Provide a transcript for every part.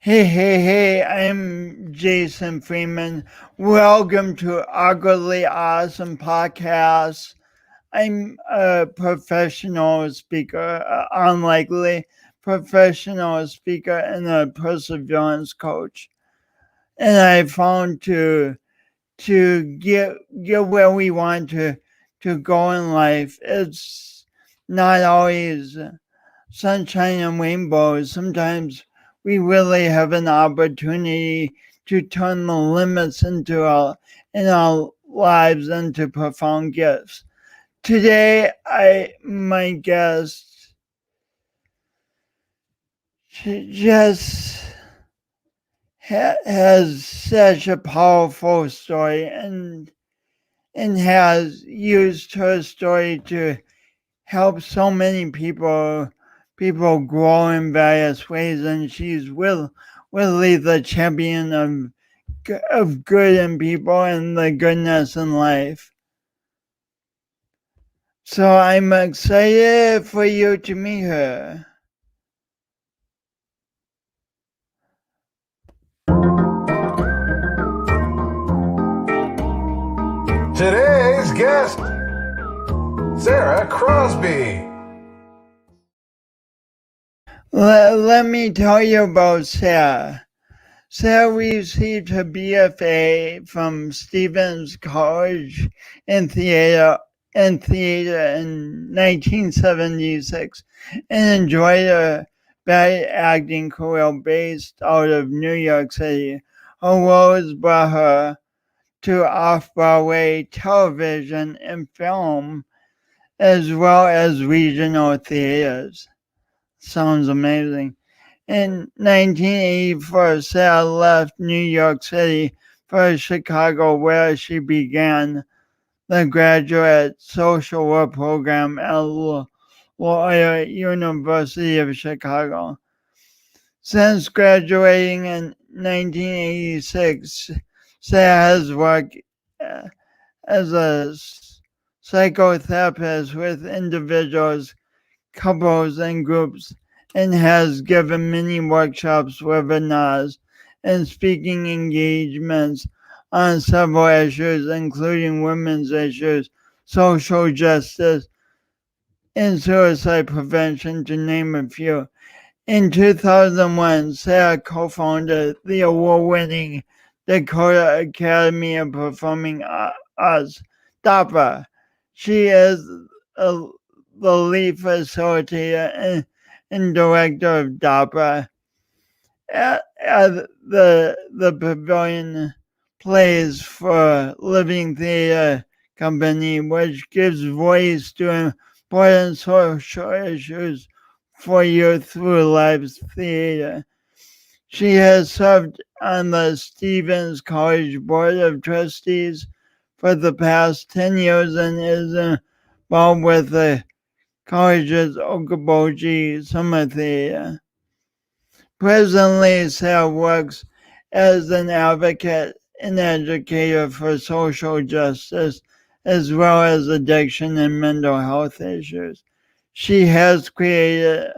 Hey, I'm Jason Freeman. Welcome to Ugly Awesome Podcast. I'm a professional speaker, unlikely professional speaker, and a perseverance coach. And I found to get where we want to go in life, it's not always sunshine and rainbows. Sometimes we really have an opportunity to turn the limits in our lives into profound gifts. Today, my guest she just has such a powerful story and has used her story to help so many people grow in various ways, and she's really the champion of good in people and the goodness in life. So I'm excited for you to meet her. Today's guest, Sara Crosby. Let me tell you about Sara. Sara received her B.F.A from Stevens College in theater in 1976 and enjoyed a bad acting career based out of New York City. Her roles brought her to Off-Broadway television and film as well as regional theaters. Sounds amazing. In 1984, Sara left New York City for Chicago, where she began the graduate social work program at Loyola University of Chicago. Since graduating in 1986, Sara has worked as a psychotherapist with individuals, couples, and groups, and has given many workshops, webinars, and speaking engagements on several issues, including women's issues, social justice, and suicide prevention, to name a few. In 2001, Sara co-founded the award-winning Dakota Academy of Performing Arts, DAPA. She is a, the lead facilitator and director of DAPA at the Pavilion Plays for Living Theater Company, which gives voice to important social issues for youth through live theater. She has served on the Stevens College Board of Trustees for the past 10 years and is involved with the college's Okoboji Summer Theatre. Presently, Sara works as an advocate and educator for social justice as well as addiction and mental health issues. She has created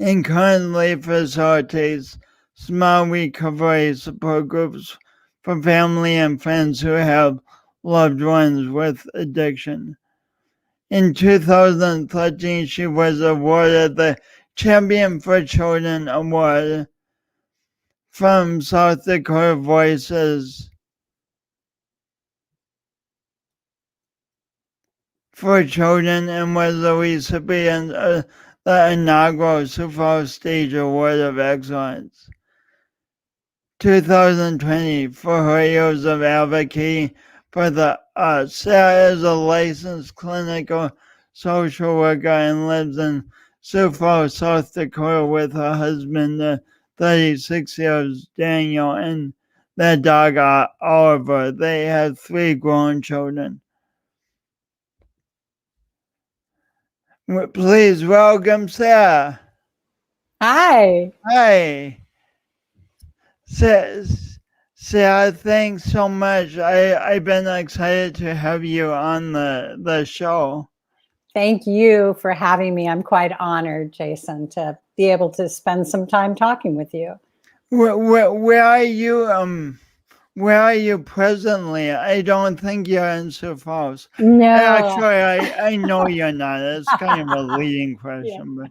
and currently facilitates small recovery support groups for family and friends who have loved ones with addiction. In 2013, she was awarded the Champion for Children Award from South Dakota Voices for Children and was a recipient of the inaugural Super Stage Award of Excellence. 2020 for her years of advocating for the arts. Sara is a licensed clinical social worker and lives in Sioux Falls, South Dakota with her husband, 36 years Daniel, and their dog Oliver. They have 3 grown children. Please welcome Sara. Hi. Hi. Sara, thanks so much. I've been excited to have you on the show. Thank you for having me. I'm quite honored, Jason, to be able to spend some time talking with you. Where are you? Where are you presently? I don't think you're in Sioux Falls. No. Actually, I know you're not. It's kind of a leading question, but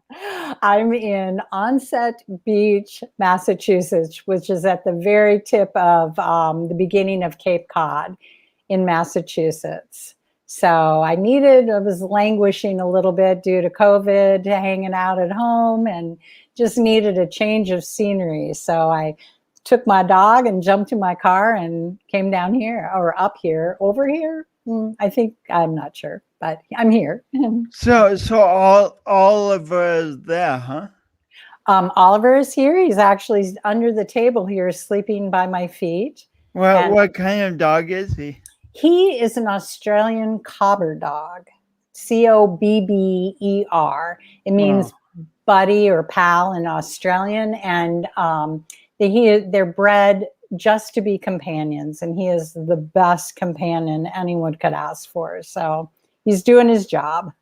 I'm in Onset Beach, Massachusetts, which is at the very tip of the beginning of Cape Cod in Massachusetts. So I was languishing a little bit due to COVID, hanging out at home, and just needed a change of scenery. So I took my dog and jumped in my car and came down here, or up here, over here. I'm not sure, but I'm here. so Oliver is there, huh? Oliver is here. He's actually under the table here, sleeping by my feet. What kind of dog is he? He is an Australian cobber dog, Cobber. It means buddy or pal in Australian, and they're bred just to be companions, and he is the best companion anyone could ask for. So he's doing his job.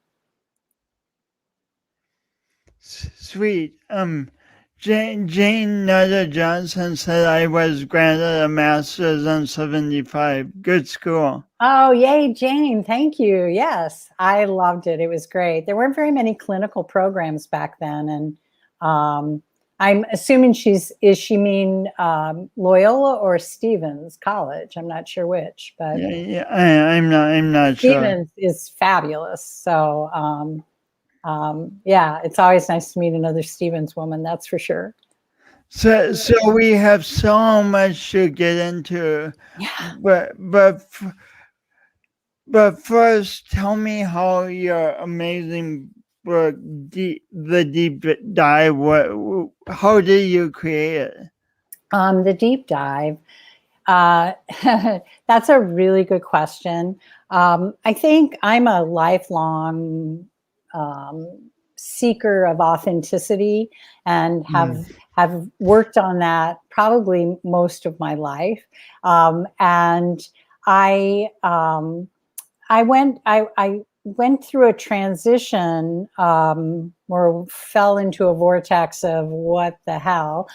Sweet. Jane Nutter Johnson said I was granted a master's in 75. Good school. Oh, yay, Jane. Thank you. Yes, I loved it. It was great. There weren't very many clinical programs back then. And I'm assuming is she mean Loyola or Stevens College? I'm not sure which, but yeah, I'm not sure. Stevens is fabulous. So yeah, it's always nice to meet another Stevens woman. That's for sure. So we have so much to get into. Yeah. But first, tell me how your amazing book, The Deep Dive, how did you create it? The Deep Dive. That's a really good question. I think I'm a lifelong seeker of authenticity and have worked on that probably most of my life. And I went through a transition or fell into a vortex of what the hell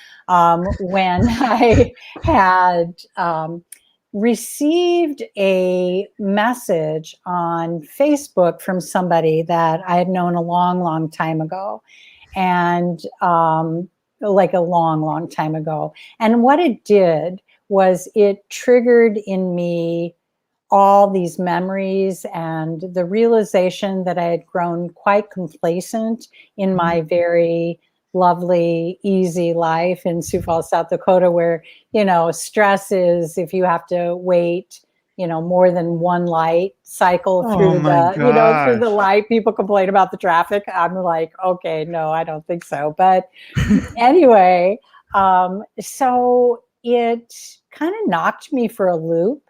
when I had received a message on Facebook from somebody that I had known a long time ago, and like a long time ago. And what it did was it triggered in me all these memories and the realization that I had grown quite complacent in my very lovely, easy life in Sioux Falls, South Dakota, where, stress is if you have to wait, more than one light cycle through through the light. People complain about the traffic. I'm like, okay, no, I don't think so. But anyway, so it kind of knocked me for a loop.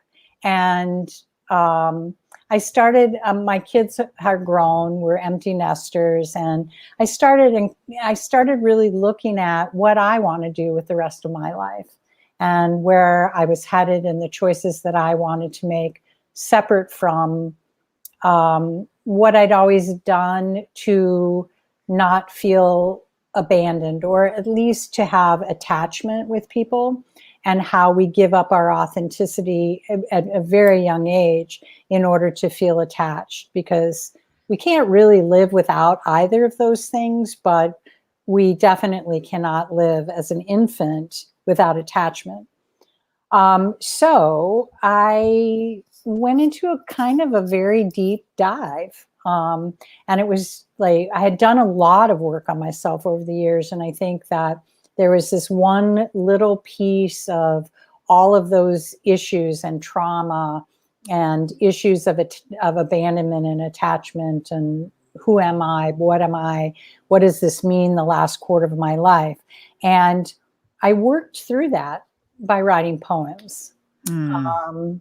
And I started, my kids are grown, we're empty nesters. And I started really looking at what I want to do with the rest of my life and where I was headed and the choices that I wanted to make separate from what I'd always done to not feel abandoned, or at least to have attachment with people, and how we give up our authenticity at a very young age in order to feel attached, because we can't really live without either of those things, but we definitely cannot live as an infant without attachment. So I went into a kind of a very deep dive. And it was like, I had done a lot of work on myself over the years. And I think that there was this one little piece of all of those issues and trauma and issues of abandonment and attachment and who am I, what does this mean the last quarter of my life? And I worked through that by writing poems. And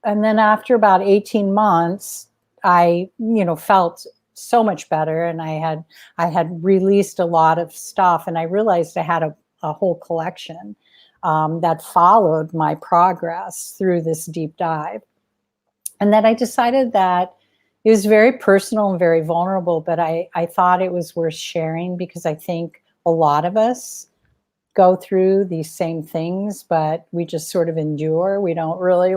then after about 18 months, I, felt so much better, and I had released a lot of stuff, and I realized I had a whole collection that followed my progress through this deep dive. And then I decided that It was very personal and very vulnerable, but I thought it was worth sharing because I think a lot of us go through these same things, but we just sort of endure. We don't really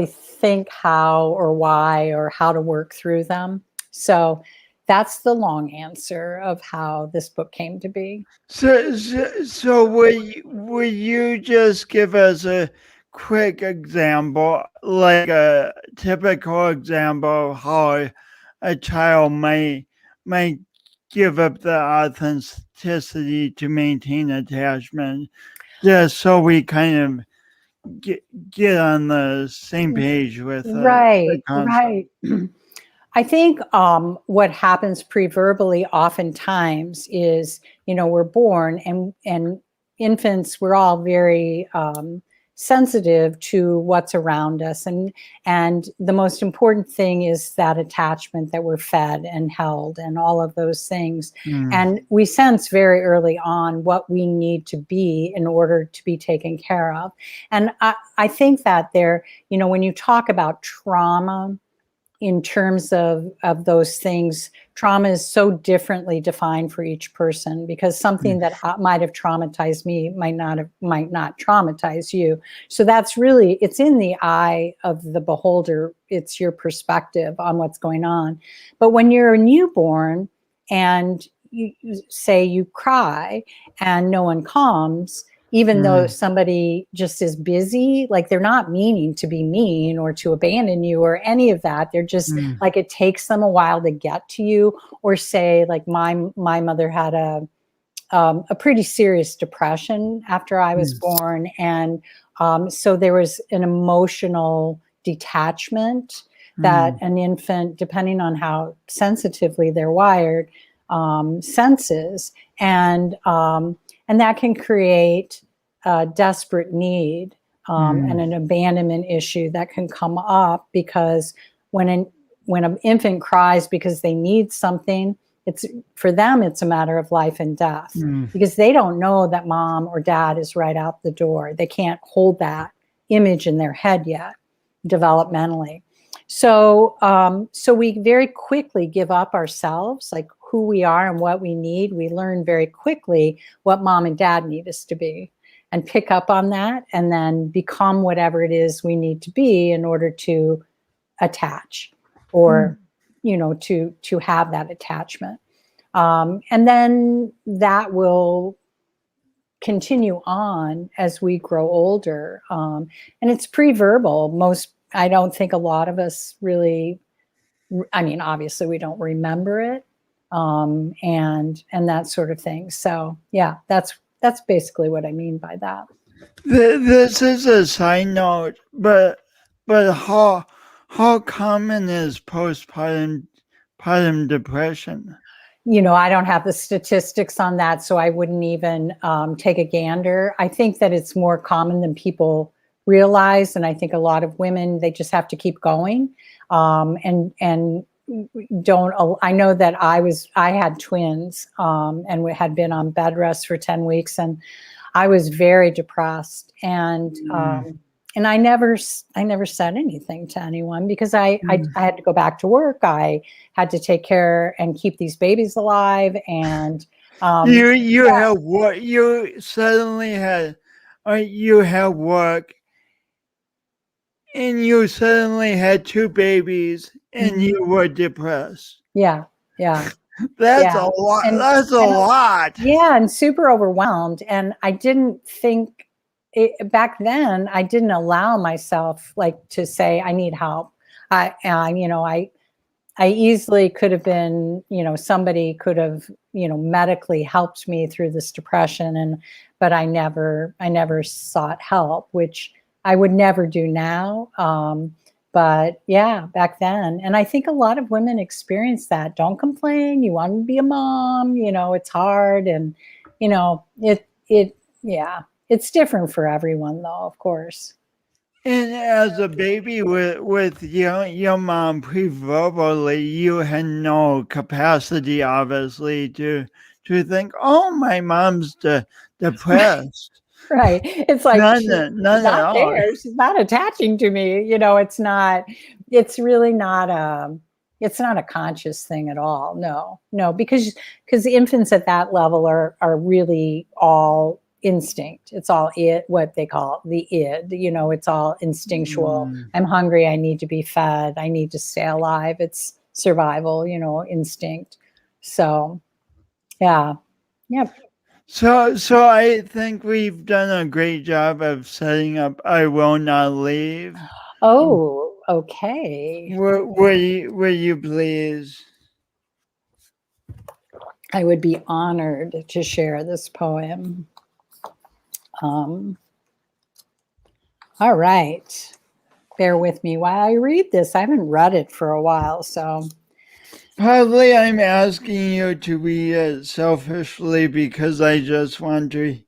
think how or why or how to work through them. So that's the long answer of how this book came to be. So would you just give us a quick example, like a typical example of how a child might give up the authenticity to maintain attachment, just so we kind of get on the same page with the concept? Right. I think what happens pre-verbally oftentimes is, we're born and infants, we're all very sensitive to what's around us. And the most important thing is that attachment that we're fed and held and all of those things. And we sense very early on what we need to be in order to be taken care of. And I think that when you talk about trauma, in terms of those things, trauma is so differently defined for each person, because something that might have traumatized me might not traumatize you. So that's really, it's in the eye of the beholder. It's your perspective on what's going on. But when you're a newborn and you say you cry and no one comes, even though somebody just is busy, like they're not meaning to be mean or to abandon you or any of that. They're just like, it takes them a while to get to you. Or say, like my mother had a pretty serious depression after I was born. And so there was an emotional detachment that an infant, depending on how sensitively they're wired, senses. And that can create a desperate need and an abandonment issue that can come up, because when an infant cries because they need something, for them, it's a matter of life and death, because they don't know that mom or dad is right out the door. They can't hold that image in their head yet, developmentally. So we very quickly give up ourselves, like who we are and what we need. We learn very quickly what mom and dad need us to be, and pick up on that, and then become whatever it is we need to be in order to attach, or to have that attachment. And then that will continue on as we grow older. And it's pre-verbal. I don't think a lot of us really, obviously we don't remember it. And that sort of thing. So yeah, that's basically what I mean by that. This is a side note, but how common is postpartum depression? I don't have the statistics on that, so I wouldn't even take a gander. I think that it's more common than people realize, and I think a lot of women, they just have to keep going, and don't. I know that I had twins, and we had been on bed rest for 10 weeks, and I was very depressed, and I never said anything to anyone, because I had to go back to work. I had to take care and keep these babies alive, and you had what? You suddenly had you had work, and you suddenly had two babies, and you were depressed. Yeah. That's a lot. That's a lot. Yeah, and super overwhelmed. And I didn't think back then. I didn't allow myself to say I need help. I easily could have been, somebody could have, medically helped me through this depression, but I never sought help, which I would never do now. But yeah, back then. And I think a lot of women experience that. Don't complain. You want to be a mom, it's hard. And, it's different for everyone though, of course. And as a baby with your mom pre-verbally, you had no capacity, obviously, to think, oh, my mom's depressed. Right. It's like None, she's none at not all. there. She's not attaching to me. You know, it's really not it's not a conscious thing at all. No, because infants at that level are really all instinct. It's all what they call the id. You know, it's all instinctual. I'm hungry. I need to be fed. I need to stay alive. It's survival, you know, instinct. So, yeah. Yep. So I think we've done a great job of setting up I Will Not Leave. Oh, okay. Will you please? I would be honored to share this poem. All right. Bear with me while I read this. I haven't read it for a while, so. Probably I'm asking you to read it selfishly because I just want to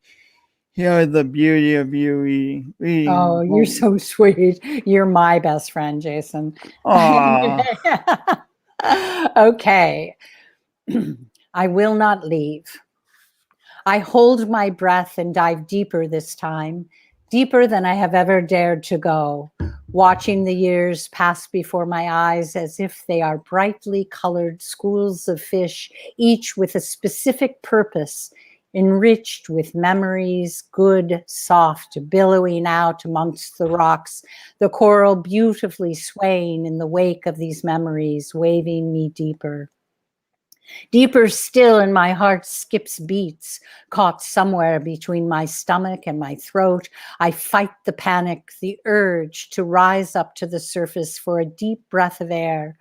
hear the beauty of you reading. Oh, you're so sweet. You're my best friend, Jason. Aww. Okay. I will not leave. I hold my breath and dive deeper this time, deeper than I have ever dared to go, watching the years pass before my eyes as if they are brightly colored schools of fish, each with a specific purpose, enriched with memories, good, soft, billowing out amongst the rocks, the coral beautifully swaying in the wake of these memories, waving me deeper. Deeper still, and my heart skips beats, caught somewhere between my stomach and my throat. I fight the panic, the urge to rise up to the surface for a deep breath of air.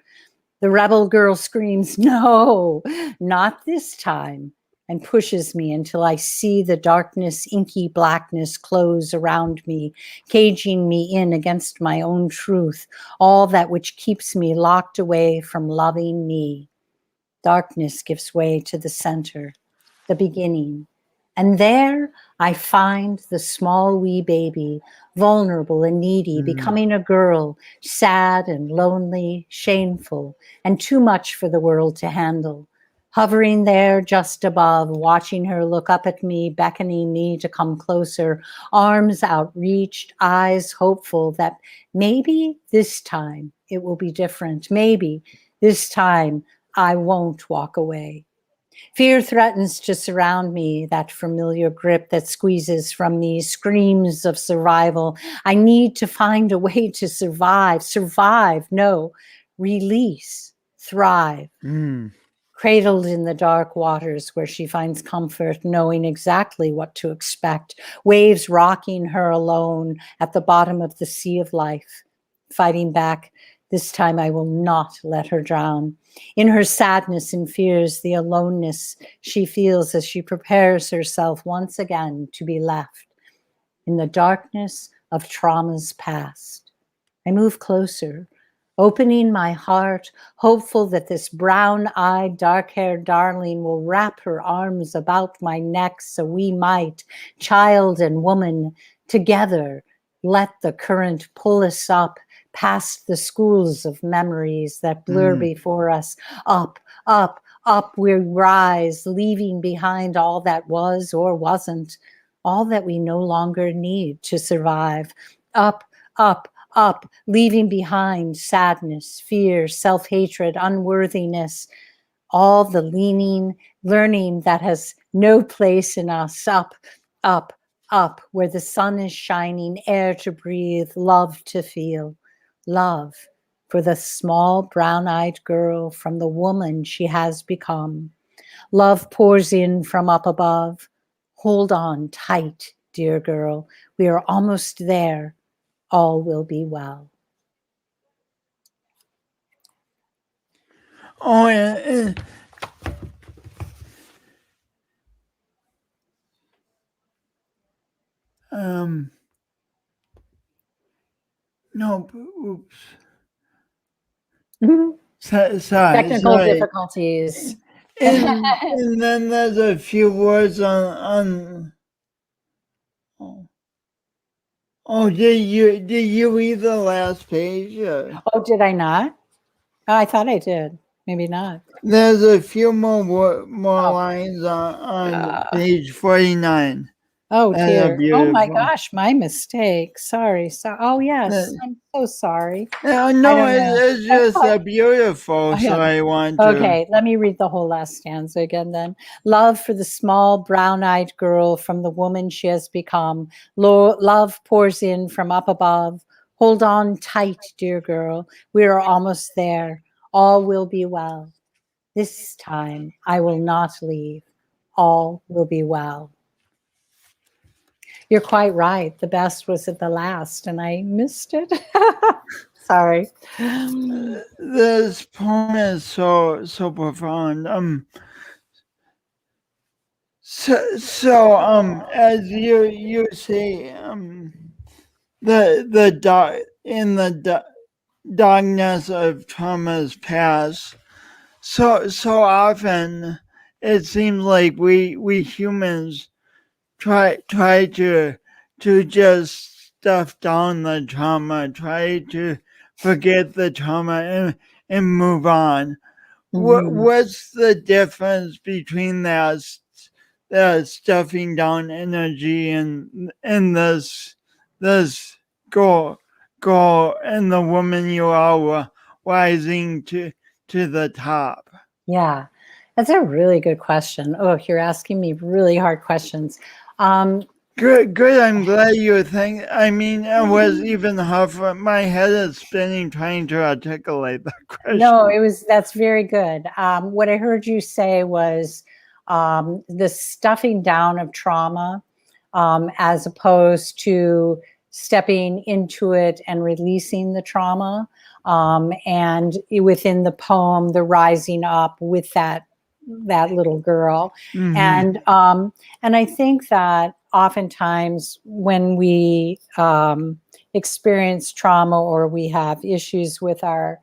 The rebel girl screams, "No, not this time," and pushes me until I see the darkness, inky blackness close around me, caging me in against my own truth, all that which keeps me locked away from loving me. Darkness gives way to the center, the beginning. And there I find the small wee baby, vulnerable and needy, becoming a girl, sad and lonely, shameful, and too much for the world to handle. Hovering there just above, watching her look up at me, beckoning me to come closer, arms outreached, eyes hopeful that maybe this time it will be different. Maybe this time I won't walk away. Fear threatens to surround me, that familiar grip that squeezes from me, screams of survival. I need to find a way to survive. No, release, thrive. Cradled in the dark waters where she finds comfort, knowing exactly what to expect. Waves rocking her alone at the bottom of the sea of life. Fighting back, this time I will not let her drown. In her sadness and fears, the aloneness she feels as she prepares herself once again to be left in the darkness of traumas past. I move closer, opening my heart, hopeful that this brown-eyed, dark-haired darling will wrap her arms about my neck so we might, child and woman, together, let the current pull us up past the schools of memories that blur before us. Up, up, up we rise, leaving behind all that was or wasn't, all that we no longer need to survive. Up, up, up, leaving behind sadness, fear, self-hatred, unworthiness, all the learning that has no place in us. Up, up, up, where the sun is shining, air to breathe, love to feel. Love for the small brown-eyed girl from the woman she has become. Love pours in from up above. Hold on tight, dear girl. We are almost there. All will be well. Oh, and no, oops. Technical Sorry. difficulties. And then there's a few words on did you read the last page? Oh, did I not? Oh, I thought I did. Maybe not. There's a few more lines on page 49. Oh That's dear. Oh my beautiful. gosh, my mistake. Sorry. So, oh yes, I'm so sorry. I No, don't know. it's I just thought, beautiful. oh, So yeah. I want to. Okay, let me read the whole last stanza again then. Love for the small brown-eyed girl from the woman she has become. Love pours in from up above. Hold on tight, dear girl. We are almost there. All will be well. This time I will not leave. All will be well. You're quite right. The best was at the last, and I missed it. Sorry. This poem is so profound. As you say, the dark in the darkness of trauma's past. So often, it seems like we humans try to just stuff down the trauma, try to forget the trauma and move on. Mhm. What's the difference between that stuffing down energy and this goal and the woman you are rising to the top? Yeah, that's a really good question. Oh, you're asking me really hard questions. Um, Good. I'm glad you think. I mean, it was even hard for my head is spinning trying to articulate the no, question. that's very good. What I heard you say was the stuffing down of trauma as opposed to stepping into it and releasing the trauma. And within the poem, the rising up with that little girl. Mm-hmm. And I think that oftentimes when we experience trauma or we have issues with our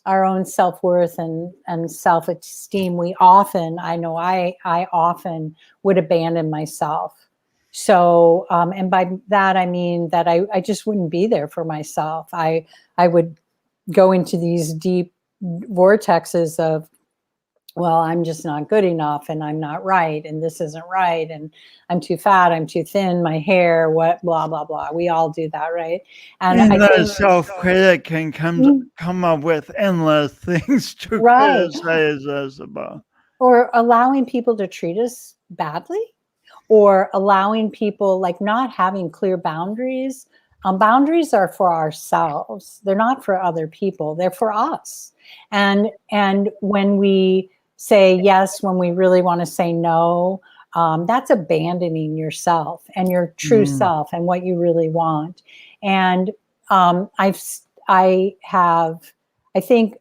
own self-worth and self-esteem, we often, I know I often would abandon myself. So, and by that, I mean that I just wouldn't be there for myself. I would go into these deep vortexes of, well, I'm just not good enough and I'm not right and this isn't right and I'm too fat, I'm too thin, my hair, what, blah, blah, blah. We all do that, right? And I And the think, self-critic can come up with endless things to right. criticize us about. Or allowing people to treat us badly, or allowing people like not having clear boundaries. Boundaries are for ourselves. They're not for other people. They're for us. And when we say yes, when we really want to say no, that's abandoning yourself and your true Mm. self and what you really want. And I think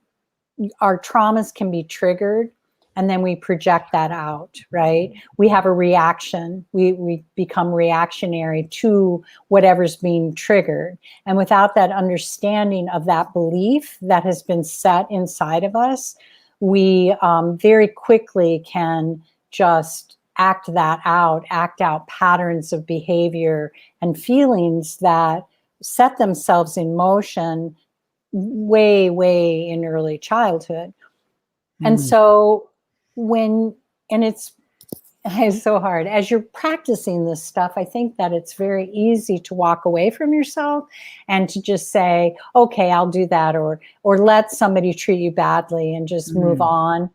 our traumas can be triggered and then we project that out, right? We have a reaction. We become reactionary to whatever's being triggered. And without that understanding of that belief that has been set inside of us, we very quickly can just act out patterns of behavior and feelings that set themselves in motion way in early childhood. And Mm. so and it's so hard as you're practicing this stuff. I think that it's very easy to walk away from yourself and to just say, okay, I'll do that, or let somebody treat you badly and just move Mm.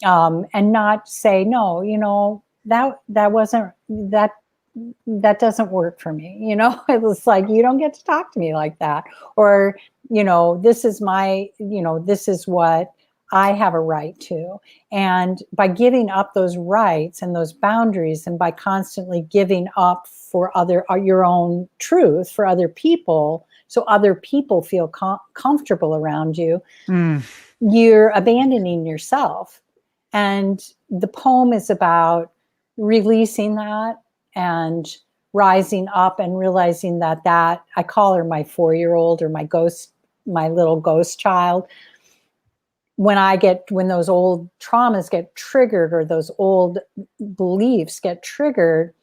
on, and not say, no, that wasn't that doesn't work for me. It was like, you don't get to talk to me like that. Or, this is this is what I have a right to. And by giving up those rights and those boundaries, and by constantly giving up for your own truth for other people, so other people feel comfortable around you, Mm. you're abandoning yourself. And the poem is about releasing that and rising up and realizing that I call her my 4-year-old, or my little ghost child. When those old traumas get triggered, or those old beliefs get triggered,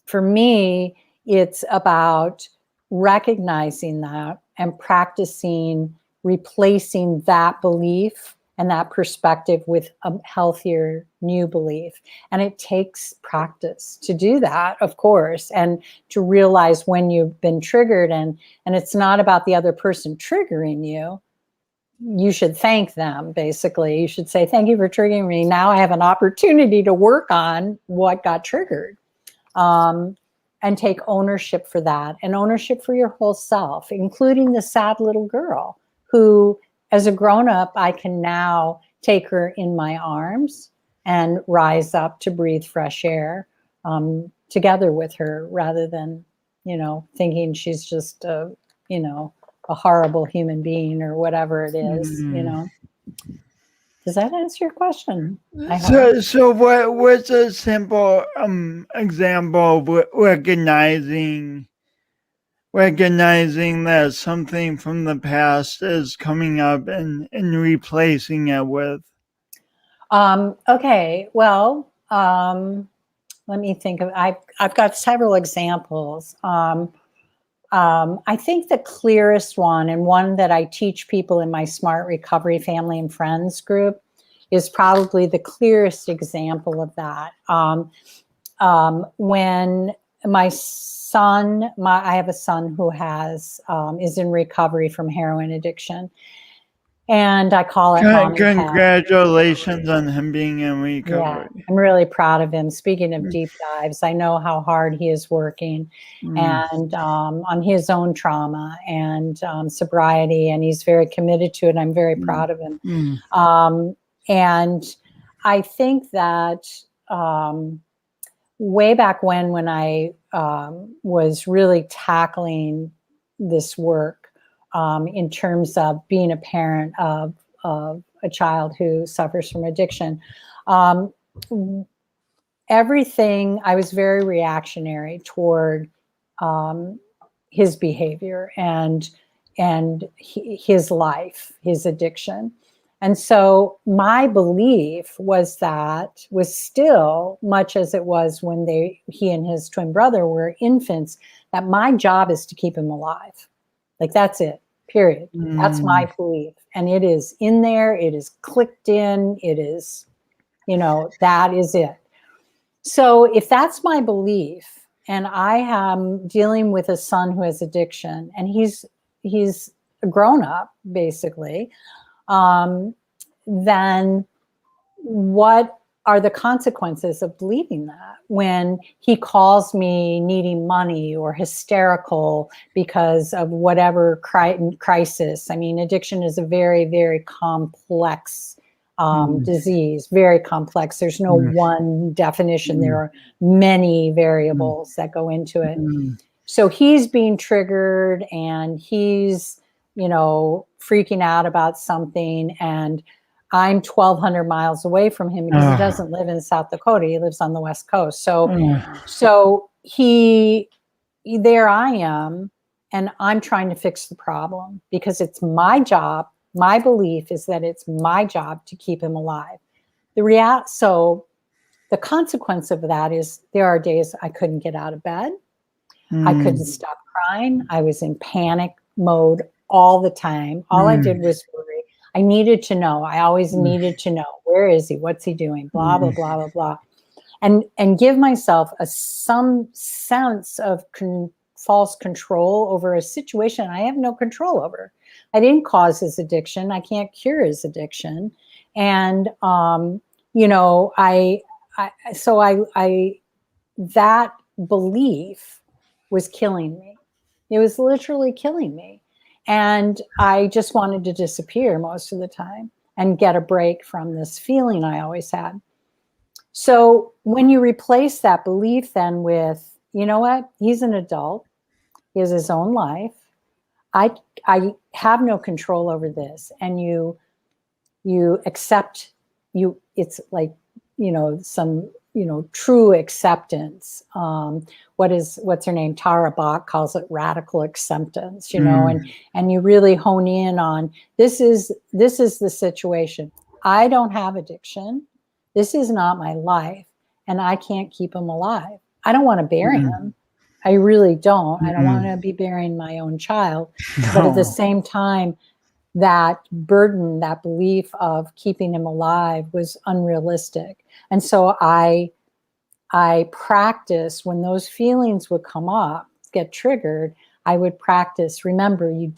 for me, it's about recognizing that and practicing replacing that belief and that perspective with a healthier new belief. And it takes practice to do that, of course, and to realize when you've been triggered, and it's not about the other person triggering you. You should thank them, basically. You should say, thank you for triggering me. Now I have an opportunity to work on what got triggered. And take ownership for that, and ownership for your whole self, including the sad little girl who, as a grown-up, I can now take her in my arms and rise up to breathe fresh air together with her, rather than, thinking she's just a horrible human being or whatever it is, Does that answer your question? So what's a simple example of recognizing that something from the past is coming up and replacing it with? Okay, well, let me think of. I've got several examples. I think the clearest one, and one that I teach people in my Smart Recovery Family and Friends group, is probably the clearest example of that. When my son, I have a son who is in recovery from heroin addiction, and I call it Mommy Pet. Congratulations on him being in recovery. Yeah, I'm really proud of him. Speaking of deep dives, I know how hard he is working and on his own trauma and sobriety, and he's very committed to it. I'm very proud of him. And I think that way back when I was really tackling this work in terms of being a parent of a child who suffers from addiction, everything, I was very reactionary toward his behavior and his life, his addiction. And so my belief was still much as it was when he and his twin brother were infants, that my job is to keep him alive. Like, that's it, period. That's my belief. And it is in there, it is clicked in, it is, that is it. So if that's my belief, and I am dealing with a son who has addiction, and he's a grown up, basically, then what are the consequences of believing that when he calls me needing money or hysterical because of whatever crisis? I mean, addiction is a very, very complex disease, very complex. There's no one definition. There are many variables that go into it. So he's being triggered, and he's, freaking out about something, and I'm 1,200 miles away from him because he doesn't live in South Dakota. He lives on the West Coast. So there I am, and I'm trying to fix the problem because it's my job. My belief is that it's my job to keep him alive. So the consequence of that is there are days I couldn't get out of bed. I couldn't stop crying. I was in panic mode all the time. All I did was worry. I needed to know. I always needed to know. Where is he? What's he doing? Blah, blah, blah, blah, blah. And give myself some sense of false control over a situation I have no control over. I didn't cause his addiction. I can't cure his addiction. And, that belief was killing me. It was literally killing me. And I just wanted to disappear most of the time and get a break from this feeling I always had. So when you replace that belief then with, you know what, he's an adult, he has his own life, I have no control over this, and you accept, it's like, some, true acceptance. What's her name? Tara Bach calls it radical acceptance, and you really hone in on, this is the situation. I don't have addiction. This is not my life, and I can't keep him alive. I don't want to bury him. I really don't. I don't want to be burying my own child. No. But at the same time, that burden, that belief of keeping him alive was unrealistic. And so I practiced when those feelings would come up, get triggered, I would practice, remember, you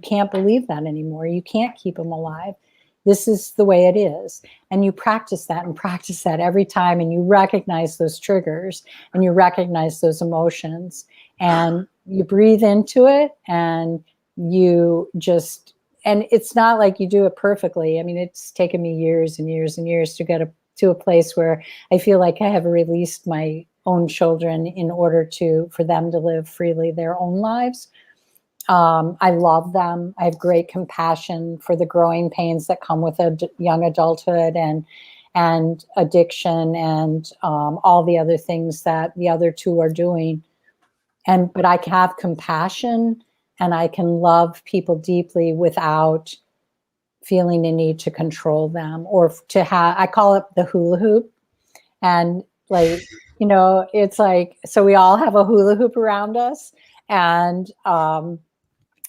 can't believe that anymore. You can't keep him alive. This is the way it is. And you practice that and practice that every time. And you recognize those triggers and you recognize those emotions and you breathe into it and you just, and it's not like you do it perfectly. I mean, it's taken me years and years and years to get to a place where I feel like I have released my own children in order for them to live freely their own lives. I love them. I have great compassion for the growing pains that come with young adulthood and addiction and all the other things that the other two are doing. But I can have compassion and I can love people deeply without feeling a need to control them or to have, I call it the hula hoop. And like, it's like, so we all have a hula hoop around us. And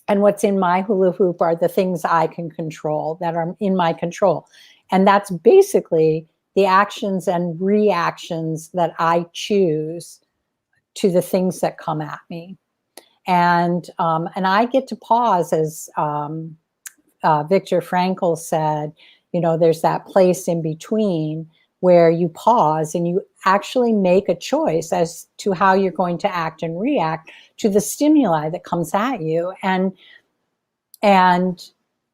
what's in my hula hoop are the things I can control that are in my control. And that's basically the actions and reactions that I choose to the things that come at me. And I get to pause, as Viktor Frankl said, there's that place in between where you pause and you actually make a choice as to how you're going to act and react to the stimuli that comes at you. And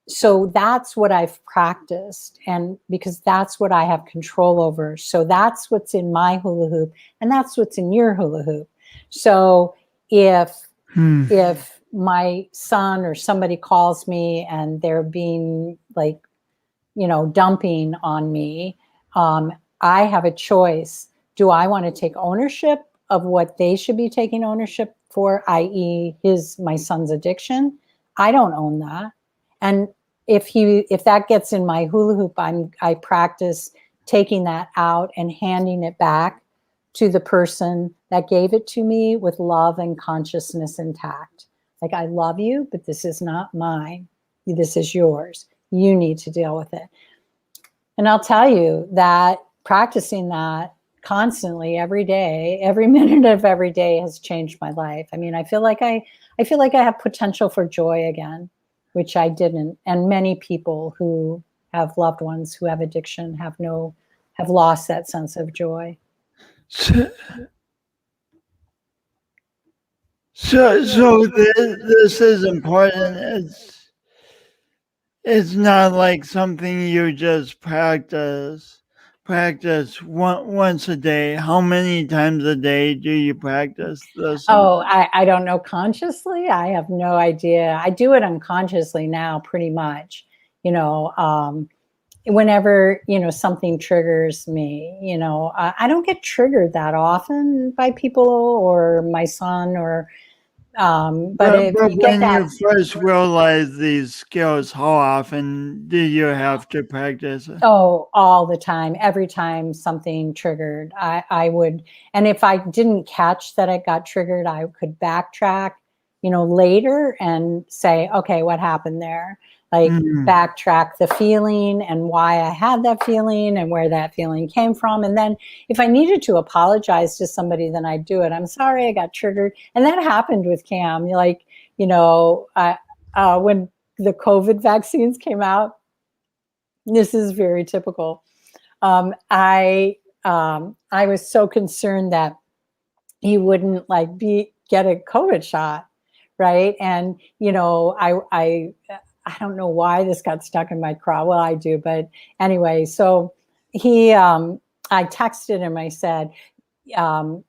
so that's what I've practiced, and because that's what I have control over. So that's what's in my hula hoop, and that's what's in your hula hoop. So if my son or somebody calls me and they're being like, dumping on me, I have a choice. Do I want to take ownership of what they should be taking ownership for, i.e. my son's addiction? I don't own that. And if that gets in my hula hoop, I practice taking that out and handing it back to the person that gave it to me with love and consciousness intact. Like, I love you, but this is not mine. This is yours. You need to deal with it. And I'll tell you that practicing that constantly every day, every minute of every day has changed my life. I mean, I feel like I have potential for joy again, which I didn't. And many people who have loved ones who have addiction have lost that sense of joy. So this is important. It's not like something you just practice once a day. How many times a day do you practice this? Oh, I don't know consciously. I have no idea. I do it unconsciously now, pretty much. Whenever something triggers me, I don't get triggered that often by people or my son or. But if you get that, you first realize these skills, how often do you have to practice? Oh, all the time. Every time something triggered, I would, and if I didn't catch that it got triggered, I could backtrack, later and say, okay, what happened there? Like backtrack the feeling and why I had that feeling and where that feeling came from. And then if I needed to apologize to somebody, then I'd do it. I'm sorry, I got triggered. And that happened with Cam. When the COVID vaccines came out, this is very typical. I was so concerned that he wouldn't get a COVID shot, right? And I don't know why this got stuck in my craw. Well, I do, but anyway. So I texted him. I said, you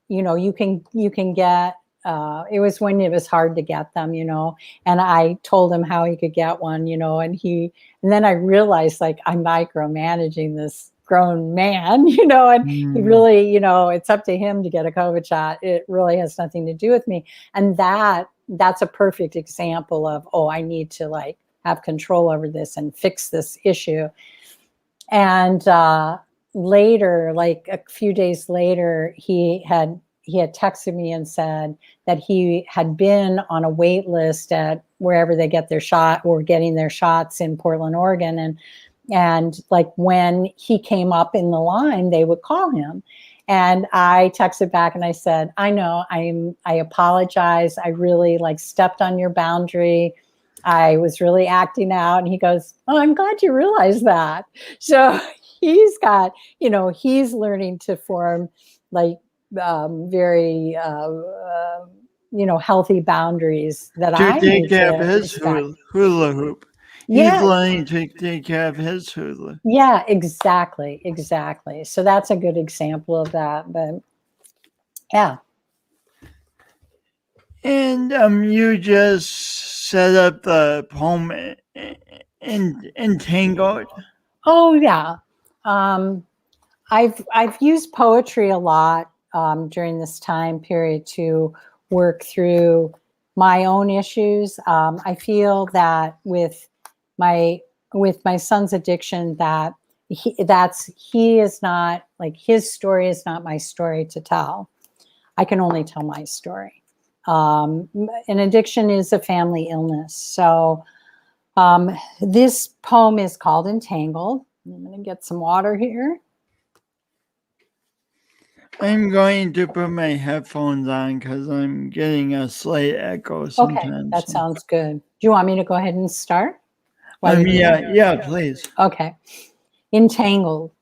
can get. It was when it was hard to get them, and I told him how he could get one, and then I realized I'm micromanaging this grown man, and he really, it's up to him to get a COVID shot. It really has nothing to do with me. And that's a perfect example of, I need to have control over this and fix this issue. And later, a few days later, he had texted me and said that he had been on a wait list at wherever they get their shot or getting their shots in Portland, Oregon. And like when he came up in the line, they would call him. And I texted back and I said, I know, I apologize. I really like stepped on your boundary. I was really acting out. And he goes, oh, I'm glad you realized that. So he's got, he's learning to form like very, healthy boundaries that I need take care of to his respect. hula hoop. Yeah. He's learning to take care of his hula. Yeah, exactly. So that's a good example of that. But yeah. And you just set up the poem Entangled. Oh yeah. I've used poetry a lot during this time period to work through my own issues. I feel that with my son's addiction, that he is not, like, his story is not my story to tell. I can only tell my story. An addiction is a family illness. So this poem is called Entangled. I'm going to get some water here. I'm going to put my headphones on because I'm getting a slight echo sometimes. Okay, that sounds good. Do you want me to go ahead and start? Yeah, please. Okay. Entangled.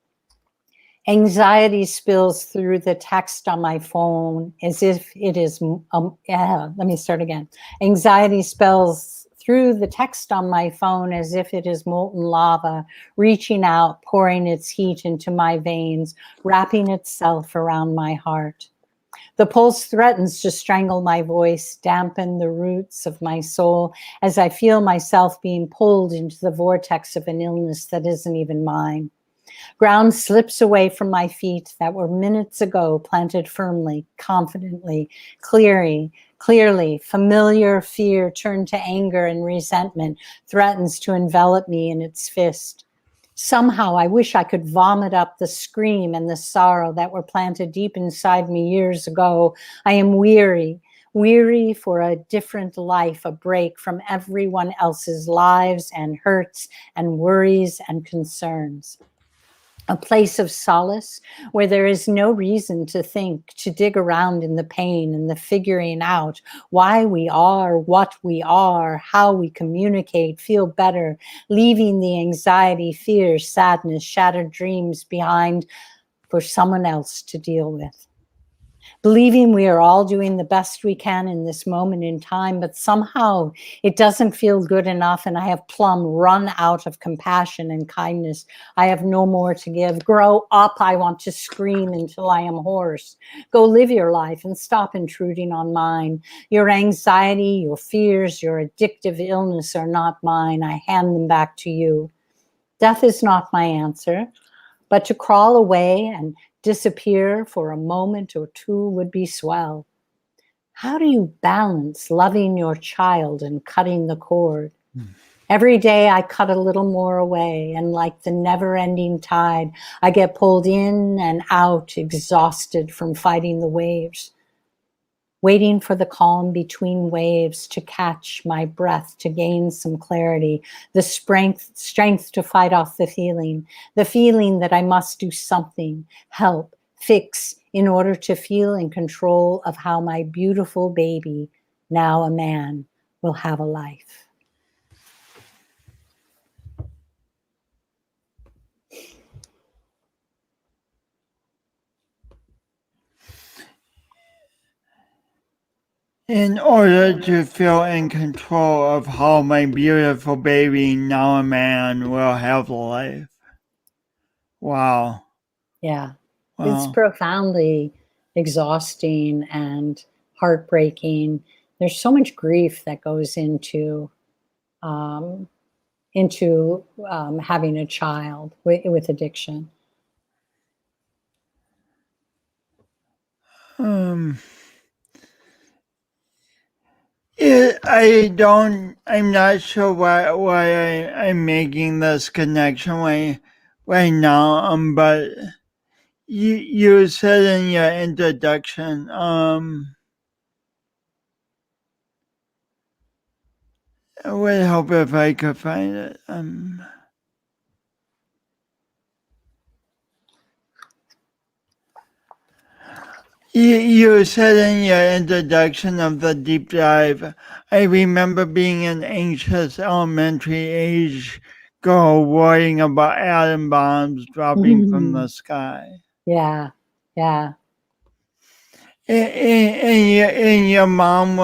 Anxiety spills through the text on my phone as if it is, let me start again. Anxiety spills through the text on my phone as if it is molten lava, reaching out, pouring its heat into my veins, wrapping itself around my heart. The pulse threatens to strangle my voice, dampen the roots of my soul as I feel myself being pulled into the vortex of an illness that isn't even mine. Ground slips away from my feet that were minutes ago planted firmly, confidently, clearly. Familiar fear turned to anger and resentment threatens to envelop me in its fist. Somehow I wish I could vomit up the scream and the sorrow that were planted deep inside me years ago. I am weary for a different life, a break from everyone else's lives and hurts and worries and concerns. A place of solace where there is no reason to think, to dig around in the pain and the figuring out why we are what we are, how we communicate, feel better, leaving the anxiety, fear, sadness, shattered dreams behind for someone else to deal with. Believing we are all doing the best we can in this moment in time, but somehow it doesn't feel good enough, and I have plumb run out of compassion and kindness. I have no more to give. Grow up, I want to scream until I am hoarse. Go live your life and stop intruding on mine. Your anxiety, your fears, your addictive illness are not mine. I hand them back to you. Death is not my answer, but to crawl away and disappear for a moment or two would be swell. How do you balance loving your child and cutting the cord? Every day I cut a little more away, and like the never-ending tide, I get pulled in and out, exhausted from fighting the waves. Waiting for the calm between waves to catch my breath, to gain some clarity, the strength to fight off the feeling that I must do something, help, fix, in order to feel in control of how my beautiful baby, now a man, will have a life. In order to feel in control of how my beautiful baby, now a man, will have a life. Wow. Yeah. Wow. It's profoundly exhausting and heartbreaking. There's so much grief that goes into having a child with addiction. I'm not sure why I'm making this connection right now, but you said in your introduction, it would help if I could find it. You said in your introduction of the deep dive, I remember being an anxious elementary age girl worrying about atom bombs dropping from the sky. Yeah, yeah. And your mom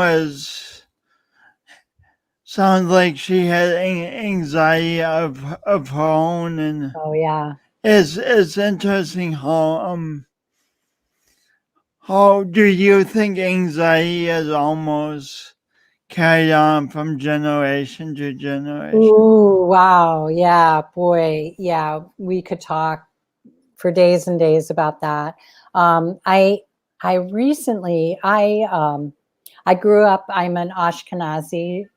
sounds like she had anxiety of her own, and Oh, yeah. it's interesting how do you think anxiety is almost carried on from generation to generation? Ooh, wow. Yeah, boy. Yeah, we could talk for days and days about that. I recently I grew up. I'm an Ashkenazi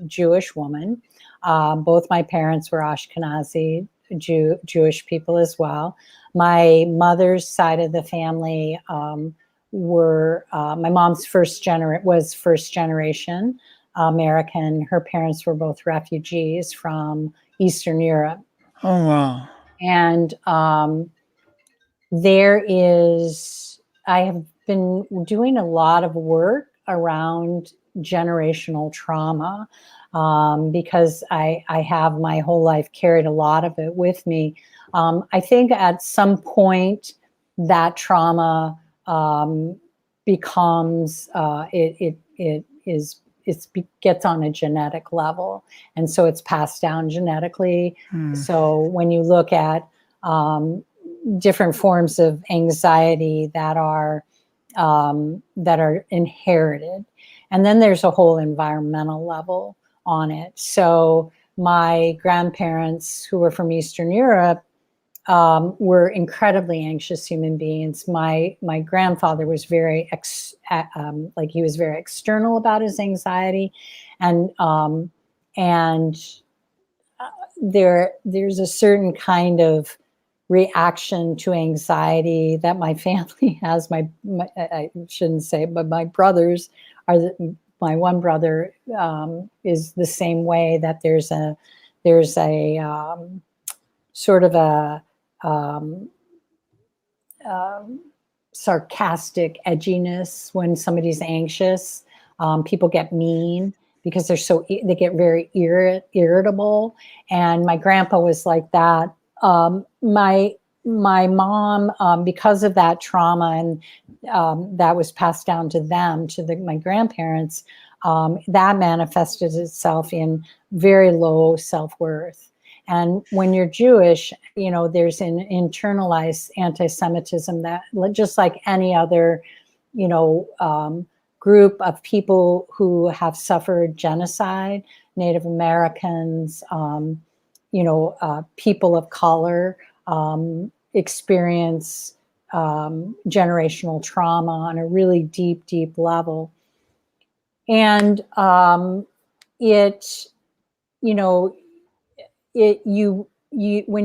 Jewish woman. Both my parents were Ashkenazi Jewish people as well. My mother's side of the family were my mom's was first generation American. Her parents were both refugees from Eastern Europe. Oh wow! And I have been doing a lot of work around generational trauma because I have my whole life carried a lot of it with me. I think at some point that trauma becomes gets on a genetic level, and so it's passed down genetically. So when you look at different forms of anxiety that are inherited, and then there's a whole environmental level on it. So my grandparents, who were from Eastern Europe, were incredibly anxious human beings. My grandfather was very he was very external about his anxiety, and there's a certain kind of reaction to anxiety that my family has. I shouldn't say, but my brothers are my one brother is the same way, that there's a sort of a sarcastic edginess when somebody's anxious. People get mean because they get very irritable. And my grandpa was like that. My mom, because of that trauma, and that was passed down to them, my grandparents, that manifested itself in very low self-worth. And when you're Jewish, there's an internalized anti-Semitism that, just like any other, group of people who have suffered genocide, Native Americans, people of color, experience generational trauma on a really deep, deep level. And when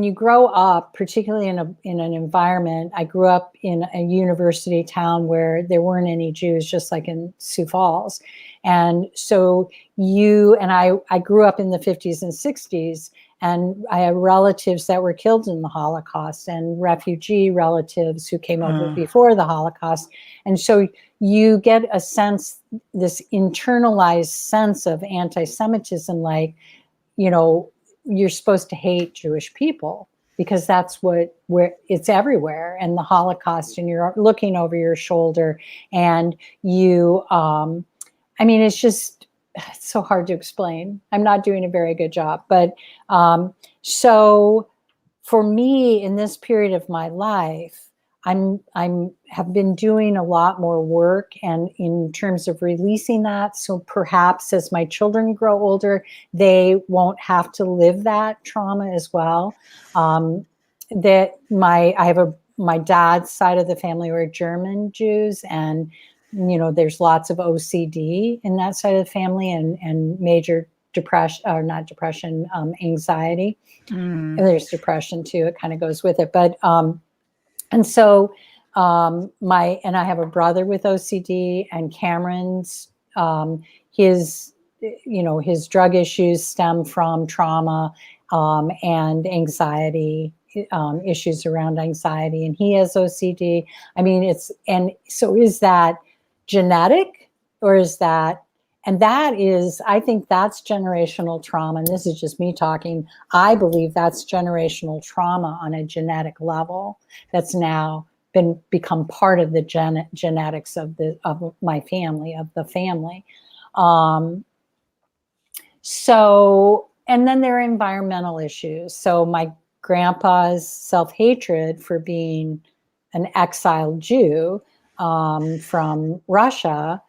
you grow up, particularly in an environment, I grew up in a university town where there weren't any Jews, just like in Sioux Falls. And so I grew up in the 50s and 60s, and I have relatives that were killed in the Holocaust and refugee relatives who came over before the Holocaust. And so you get a sense, this internalized sense of anti-Semitism, like, you're supposed to hate Jewish people because that's where it's everywhere, and the Holocaust, and you're looking over your shoulder, and it's so hard to explain. I'm not doing a very good job, but so for me, in this period of my life, have been doing a lot more work, and in terms of releasing that, so perhaps as my children grow older, they won't have to live that trauma as well. My dad's side of the family were German Jews, and there's lots of OCD in that side of the family, and major depression, or not depression, anxiety. And there's depression too. It kind of goes with it, but And so I have a brother with OCD, and Cameron's, his drug issues stem from trauma and anxiety, issues around anxiety, and he has OCD. I mean, so is that genetic, or is that, and that is, I think that's generational trauma. And this is just me talking. I believe that's generational trauma on a genetic level that's now become part of the genetics of my family, of the family. So, and then there are environmental issues. So my grandpa's self-hatred for being an exiled Jew from Russia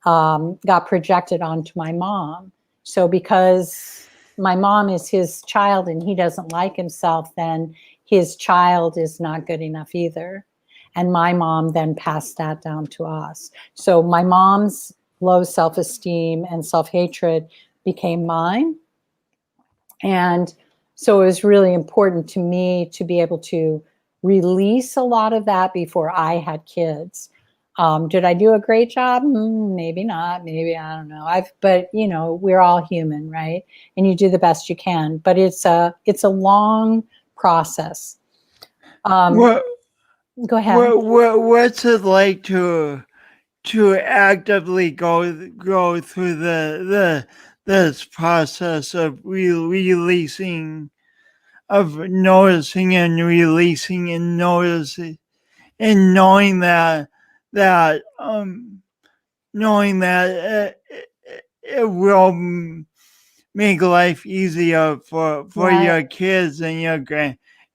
got projected onto my mom. So because my mom is his child and he doesn't like himself, then his child is not good enough either. And my mom then passed that down to us. So my mom's low self-esteem and self-hatred became mine. And so it was really important to me to be able to release a lot of that before I had kids. Did I do a great job? Maybe not. Maybe, I don't know. But we're all human, right? And you do the best you can. But it's a long process. What Go ahead. what's it like to actively go through this process of releasing, of noticing and releasing and noticing, and knowing that it will make life easier for Right. your kids and your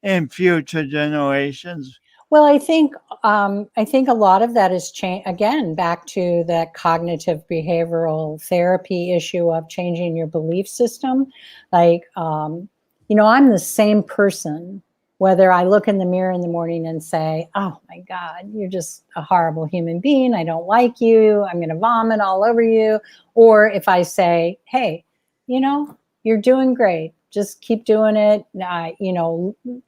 and future generations. Well, I think a lot of that is again, back to that cognitive behavioral therapy issue of changing your belief system. Like, I'm the same person, whether I look in the mirror in the morning and say, oh my God, you're just a horrible human being. I don't like you. I'm going to vomit all over you. Or if I say, hey, you're doing great. Just keep doing it.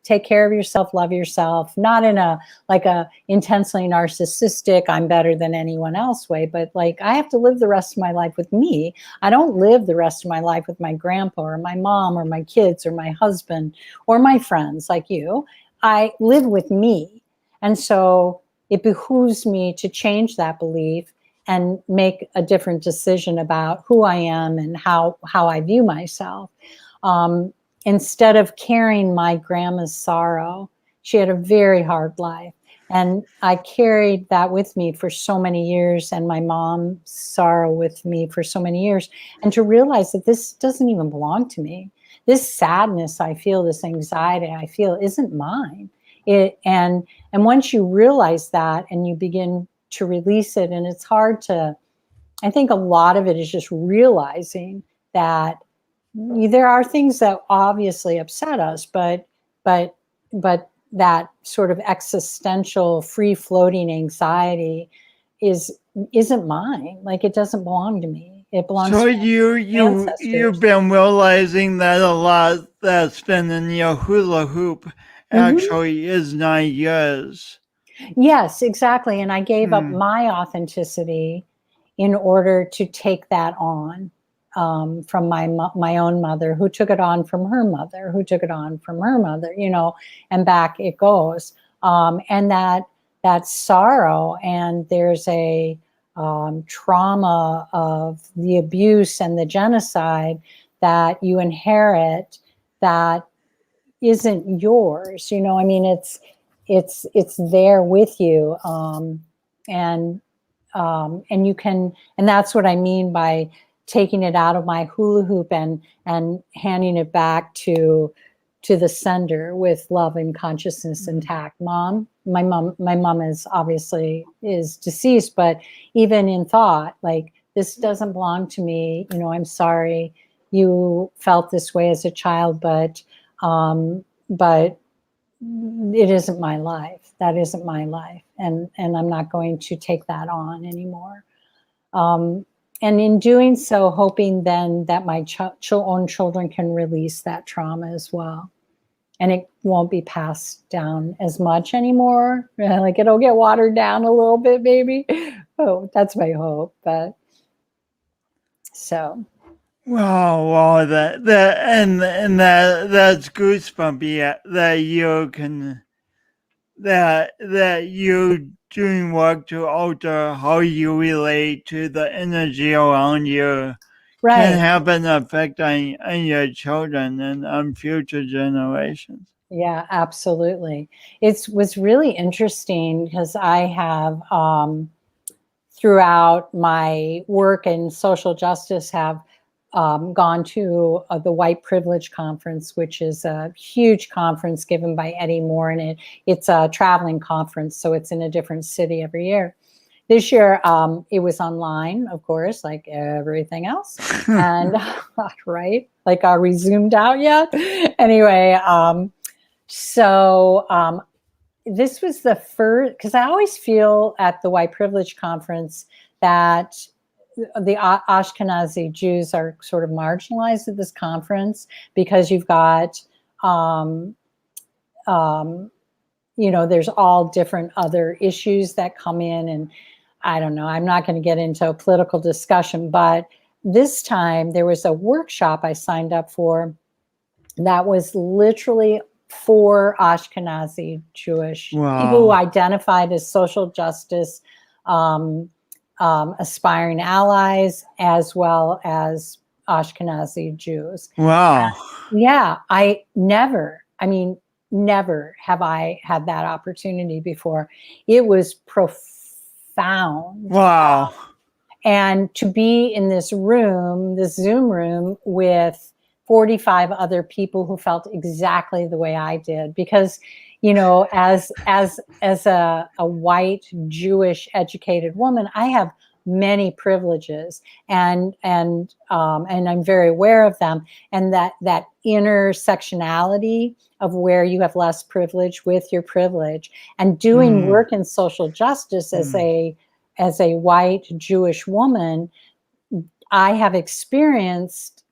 Take care of yourself, love yourself, not in a intensely narcissistic, I'm better than anyone else way, but like, I have to live the rest of my life with me. I don't live the rest of my life with my grandpa or my mom or my kids or my husband or my friends like you. I live with me. And so it behooves me to change that belief and make a different decision about who I am and how I view myself. Instead of carrying my grandma's sorrow, she had a very hard life. And I carried that with me for so many years, and my mom's sorrow with me for so many years. And to realize that this doesn't even belong to me. This sadness I feel, this anxiety I feel, isn't mine. And once you realize that and you begin to release it, and it's hard to, I think a lot of it is just realizing that there are things that obviously upset us, but that sort of existential free floating anxiety isn't mine. Like, it doesn't belong to me. It belongs So to my ancestors. you've been realizing that a lot that's been in your hula hoop actually is not yours. Yes, exactly. And I gave up my authenticity in order to take that on from my own mother, who took it on from her mother, who took it on from her mother, and back it goes. And that sorrow, and there's a trauma of the abuse and the genocide that you inherit that isn't yours. I mean, it's there with you, and you can, and that's what I mean by taking it out of my hula hoop and handing it back to the sender with love and consciousness intact. My mom is obviously deceased, but even in thought, like, this doesn't belong to me. I'm sorry you felt this way as a child, but it isn't my life. That isn't my life. And I'm not going to take that on anymore. And in doing so, hoping then that my own children can release that trauma as well. and it won't be passed down as much anymore. Like it'll get watered down a little bit, maybe. Oh, that's my hope. But so. Wow, that's goosebumpy that you doing work to alter how you relate to the energy around you can have an effect on your children and on future generations. Yeah, absolutely. It was really interesting because I have, throughout my work in social justice, have gone to the White Privilege Conference, which is a huge conference given by Eddie Moore, and it's a traveling conference, so it's in a different city every year. This year, it was online, of course, like everything else. And right, like, are we zoomed out yet? Anyway, so this was the first, because I always feel at the White Privilege Conference that the Ashkenazi Jews are sort of marginalized at this conference because you've got, there's all different other issues that come in, and I don't know, I'm not going to get into a political discussion, but this time there was a workshop I signed up for that was literally for Ashkenazi Jewish people who identified as social justice aspiring allies, as well as Ashkenazi Jews. Wow. Yeah, never have I had that opportunity before. It was profound. Wow. And to be in this room, this Zoom room, with 45 other people who felt exactly the way I did, because, as a white Jewish educated woman, I have many privileges, and I'm very aware of them, and that intersectionality of where you have less privilege with your privilege, and doing work in social justice as a white Jewish woman, I have experienced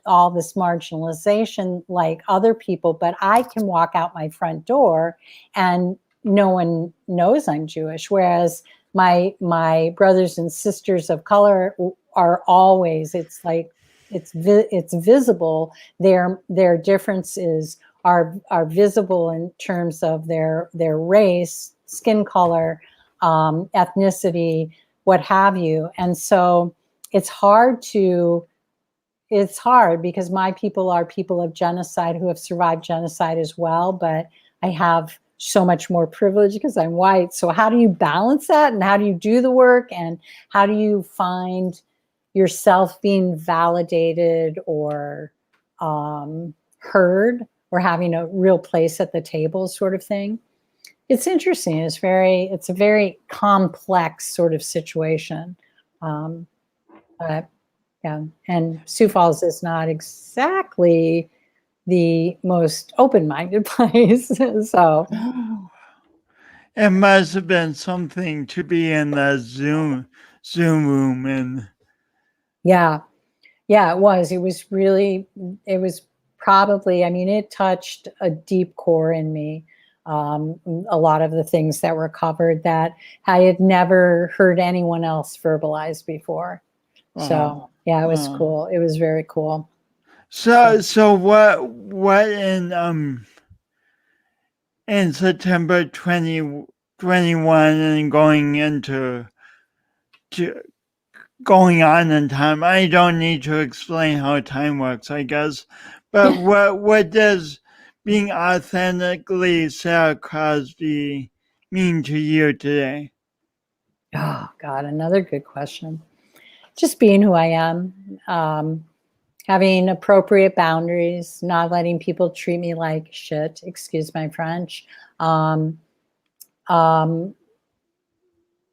all this marginalization like other people, but I can walk out my front door and no one knows I'm Jewish. Whereas my brothers and sisters of color are always, it's visible. Their differences are visible in terms of their race, skin color, ethnicity, what have you. And so it's hard because my people are people of genocide who have survived genocide as well, but I have so much more privilege because I'm white. So how do you balance that, and how do you do the work, and how do you find yourself being validated or heard, or having a real place at the table, sort of thing? It's interesting. It's a very complex sort of situation. But yeah, and Sioux Falls is not exactly the most open-minded place. So it must have been something to be in the Zoom room, and yeah, it was. It was probably, it touched a deep core in me. A lot of the things that were covered that I had never heard anyone else verbalize before. So yeah, it was cool. It was very cool. So what in September 2021 and going on in time, I don't need to explain how time works, I guess, but what does being authentically Sara Crosby mean to you today? Oh God, another good question. Just being who I am, having appropriate boundaries, not letting people treat me like shit, excuse my French,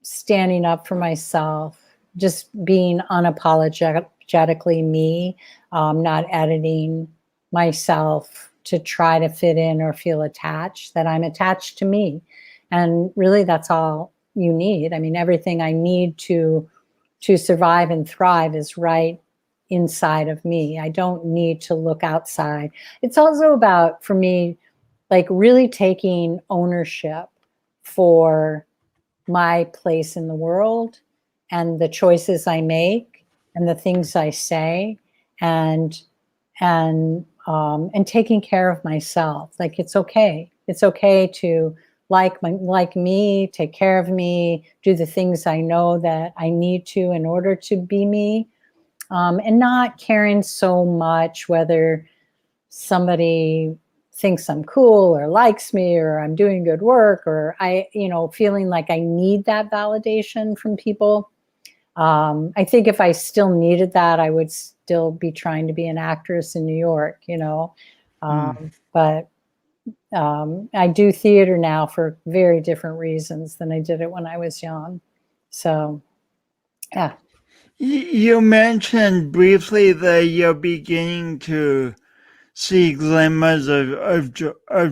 standing up for myself, just being unapologetically me, not editing myself to try to fit in or feel attached, that I'm attached to me. And really that's all you need. Everything I need to survive and thrive is right inside of me. I don't need to look outside. It's also about, for me, like really taking ownership for my place in the world and the choices I make and the things I say, and taking care of myself. Like, it's okay. It's okay to like me, take care of me, do the things I know that I need to in order to be me, and not caring so much whether somebody thinks I'm cool or likes me or I'm doing good work, or feeling like I need that validation from people. I think if I still needed that, I would still be trying to be an actress in New York, but I do theater now for very different reasons than I did it when I was young. So, yeah. You mentioned briefly that you're beginning to see glimmers of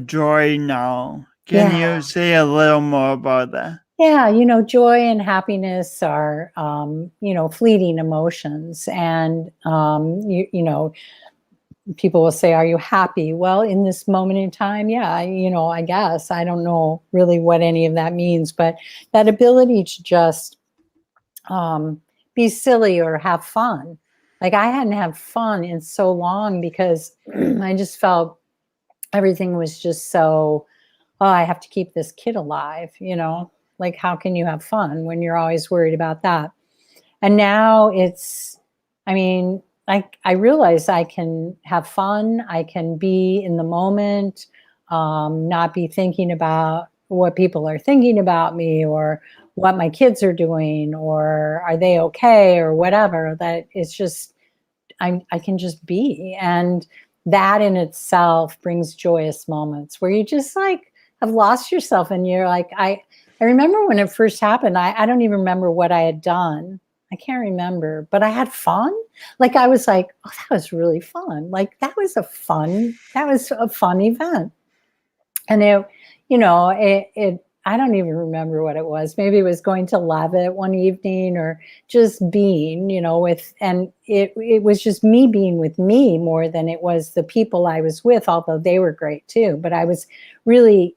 joy now. Can you say a little more about that? Yeah, joy and happiness are, fleeting emotions. And, people will say, are you happy? Well, in this moment in time, yeah, I guess. I don't know really what any of that means, but that ability to just be silly or have fun. Like, I hadn't had fun in so long because I just felt everything was just so, oh, I have to keep this kid alive, like, how can you have fun when you're always worried about that? And now I realize I can have fun. I can be in the moment, not be thinking about what people are thinking about me or what my kids are doing or are they okay or whatever. That it's just, I can just be. And that in itself brings joyous moments where you just like have lost yourself and you're like, I remember when it first happened, I don't even remember what I had done. I can't remember, but I had fun. Like, I was like, oh, that was really fun. Like, that was a fun event. And I don't even remember what it was. Maybe it was going to Levitt one evening or just being, and it was just me being with me more than it was the people I was with, although they were great too. But I was really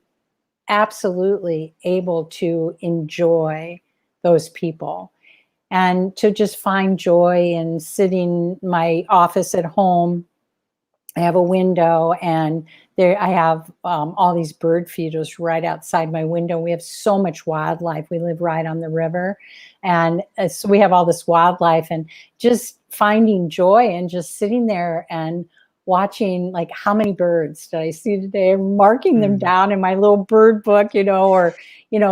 absolutely able to enjoy those people and to just find joy in sitting in my office at home. I have a window and there I have all these bird feeders right outside my window. We have so much wildlife. We live right on the river. And so we have all this wildlife and just finding joy and just sitting there and watching, like, how many birds did I see today, marking them down in my little bird book, or,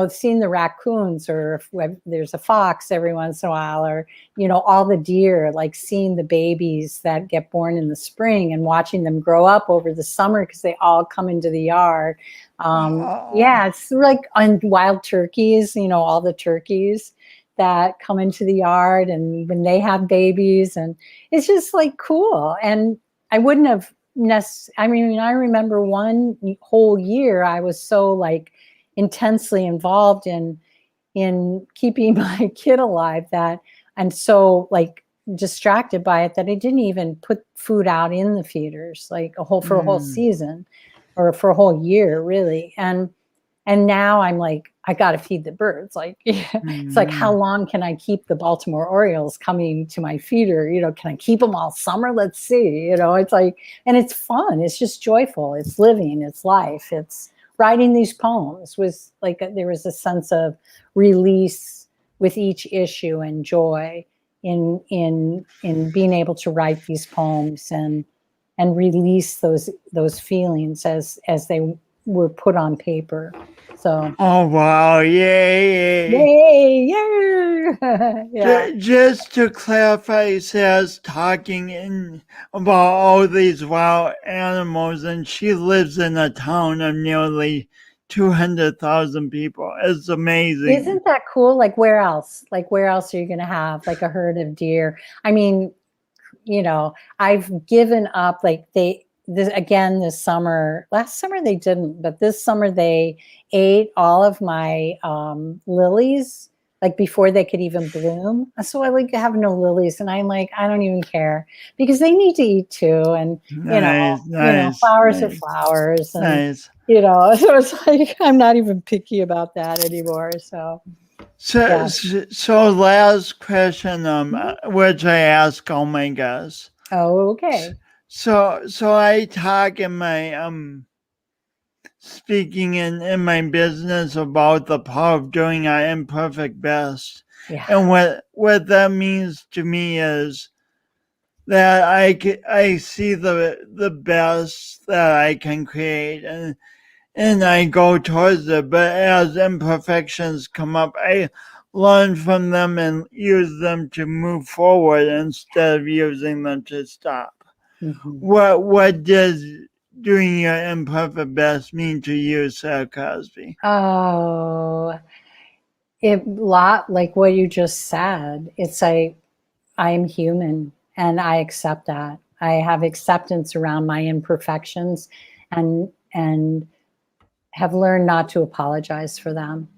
seeing the raccoons, or if there's a fox every once in a while, or, all the deer, like seeing the babies that get born in the spring and watching them grow up over the summer because they all come into the yard. Yeah, it's like on wild turkeys, all the turkeys that come into the yard and when they have babies, and it's just like cool. And I wouldn't have I remember one whole year I was so like intensely involved in keeping my kid alive that I'm so like distracted by it that I didn't even put food out in the feeders like for a whole season or for a whole year really. And now I'm like, I got to feed the birds. Like, it's like, how long can I keep the Baltimore Orioles coming to my feeder? Can I keep them all summer? Let's see, it's like, and it's fun. It's just joyful. It's living, it's life. It's writing these poems was like, there was a sense of release with each issue and joy in being able to write these poems and release those feelings as they were put on paper. So. Oh wow! Yay! Yeah. Just to clarify, Sarah's talking about all these wild animals, and she lives in a town of nearly 200,000 people. It's amazing. Isn't that cool? Like, where else? Like, where else are you going to have like a herd of deer? I mean, I've given up. Like this summer, last summer they didn't, but this summer they ate all of my lilies, like before they could even bloom. So I like have no lilies, and I'm like, I don't even care because they need to eat too. And nice, flowers are flowers. And, nice. you know, so it's like, I'm not even picky about that anymore. So, yeah. So last question, which I ask all my guests. Oh, okay. So I talk in my speaking in my business about the power of doing our imperfect best. Yeah. And what that means to me is that I see the best that I can create, and I go towards it. But as imperfections come up, I learn from them and use them to move forward instead of using them to stop. Mm-hmm. What does doing your imperfect best mean to you, Sara Crosby? Oh, like what you just said. It's like, I am human and I accept that. I have acceptance around my imperfections and have learned not to apologize for them.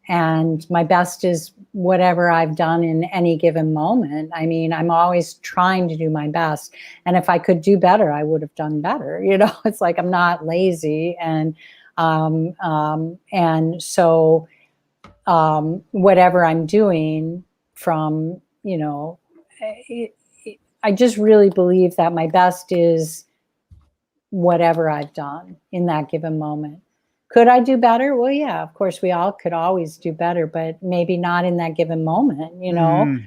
And my best is whatever I've done in any given moment. I mean, I'm always trying to do my best. And if I could do better, I would have done better. You know, it's like I'm not lazy. And so whatever I'm doing from, you know, I just really believe that my best is whatever I've done in that given moment. Could I do better? Well, yeah, of course, we all could always do better, but maybe not in that given moment, you know?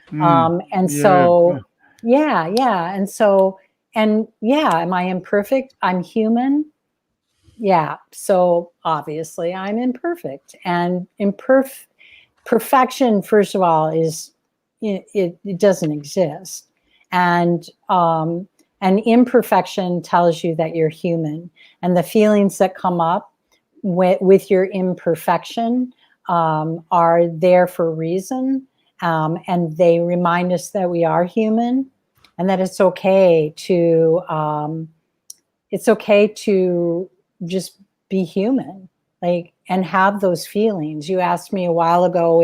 And so, yeah. And so, and yeah, am I imperfect? I'm human. Yeah. So obviously I'm imperfect, and perfection, first of all, is it doesn't exist. And imperfection tells you that you're human, and the feelings that come up with your imperfection are there for a reason, and they remind us that we are human, and that it's okay to just be human, like, and have those feelings. You asked me a while ago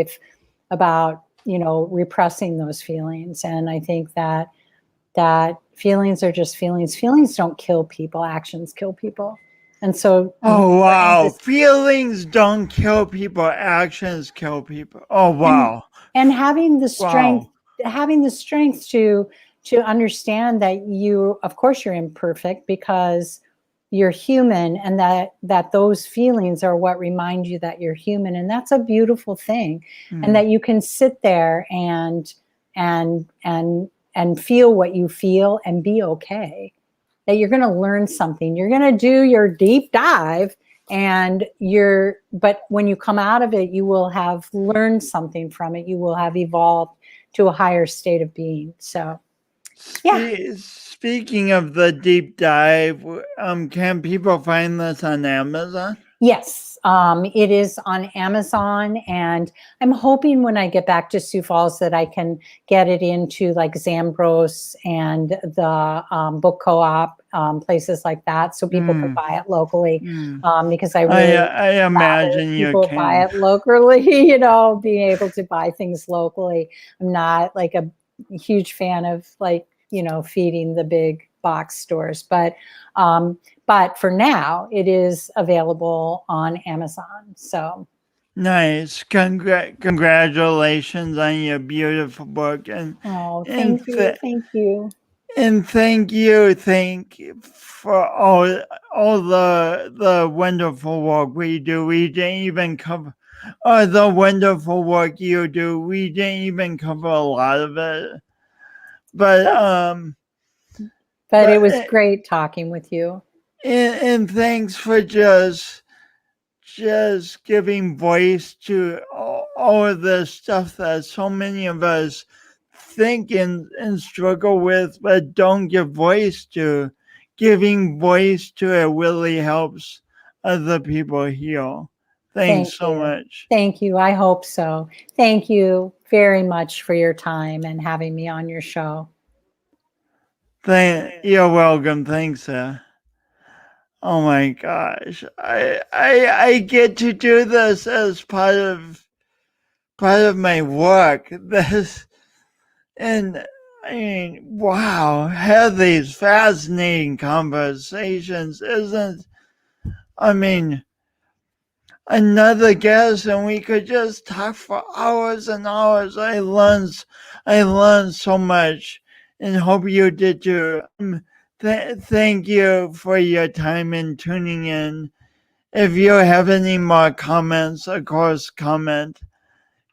about, you know, repressing those feelings, and I think that feelings are just feelings. Feelings don't kill people. Actions kill people. And so, oh wow, feelings don't kill people, actions kill people. Oh wow. And having the strength, to understand that you, of course, you're imperfect because you're human, and that those feelings are what remind you that you're human, and that's a beautiful thing. And that you can sit there and feel what you feel and be okay. That you're going to learn something. You're going to do your deep dive, but when you come out of it, you will have learned something from it. You will have evolved to a higher state of being. So, yeah. Speaking of the deep dive, can people find this on Amazon? Yes, it is on Amazon, and I'm hoping when I get back to Sioux Falls that I can get it into like Zambros and the book co-op, places like that, so people can buy it locally. Because I imagine people buy it locally, you know, being able to buy things locally. I'm not like a huge fan of, like, you know, feeding the big box stores, but for now it is available on Amazon. So nice. Congratulations on your beautiful book. And thank you. And thank you for all the wonderful work we do. We didn't even cover the wonderful work you do. We didn't even cover a lot of it. But it was great talking with you. And thanks for just giving voice to all of the stuff that so many of us think and struggle with, but don't give voice to. Giving voice to it really helps other people heal. Thanks so much. Thank you. I hope so. Thank you very much for your time and having me on your show. You're welcome. Thanks, Sara. Oh my gosh. I get to do this as part of my work. And I mean, wow, have these fascinating conversations. I mean, another guest and we could just talk for hours and hours. I learned so much and hope you did too. Thank you for your time and tuning in. If you have any more comments, of course, comment.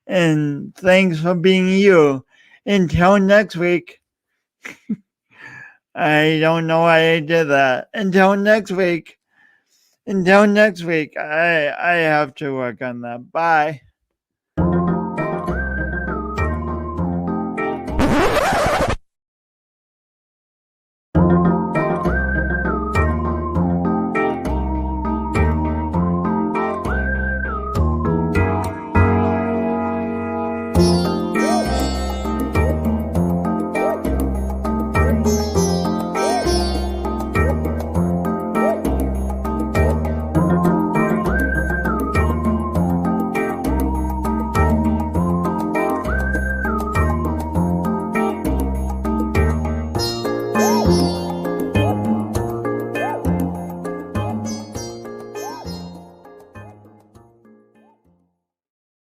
And thanks for being you. Until next week. I don't know why I did that. Until next week. I have to work on that. Bye.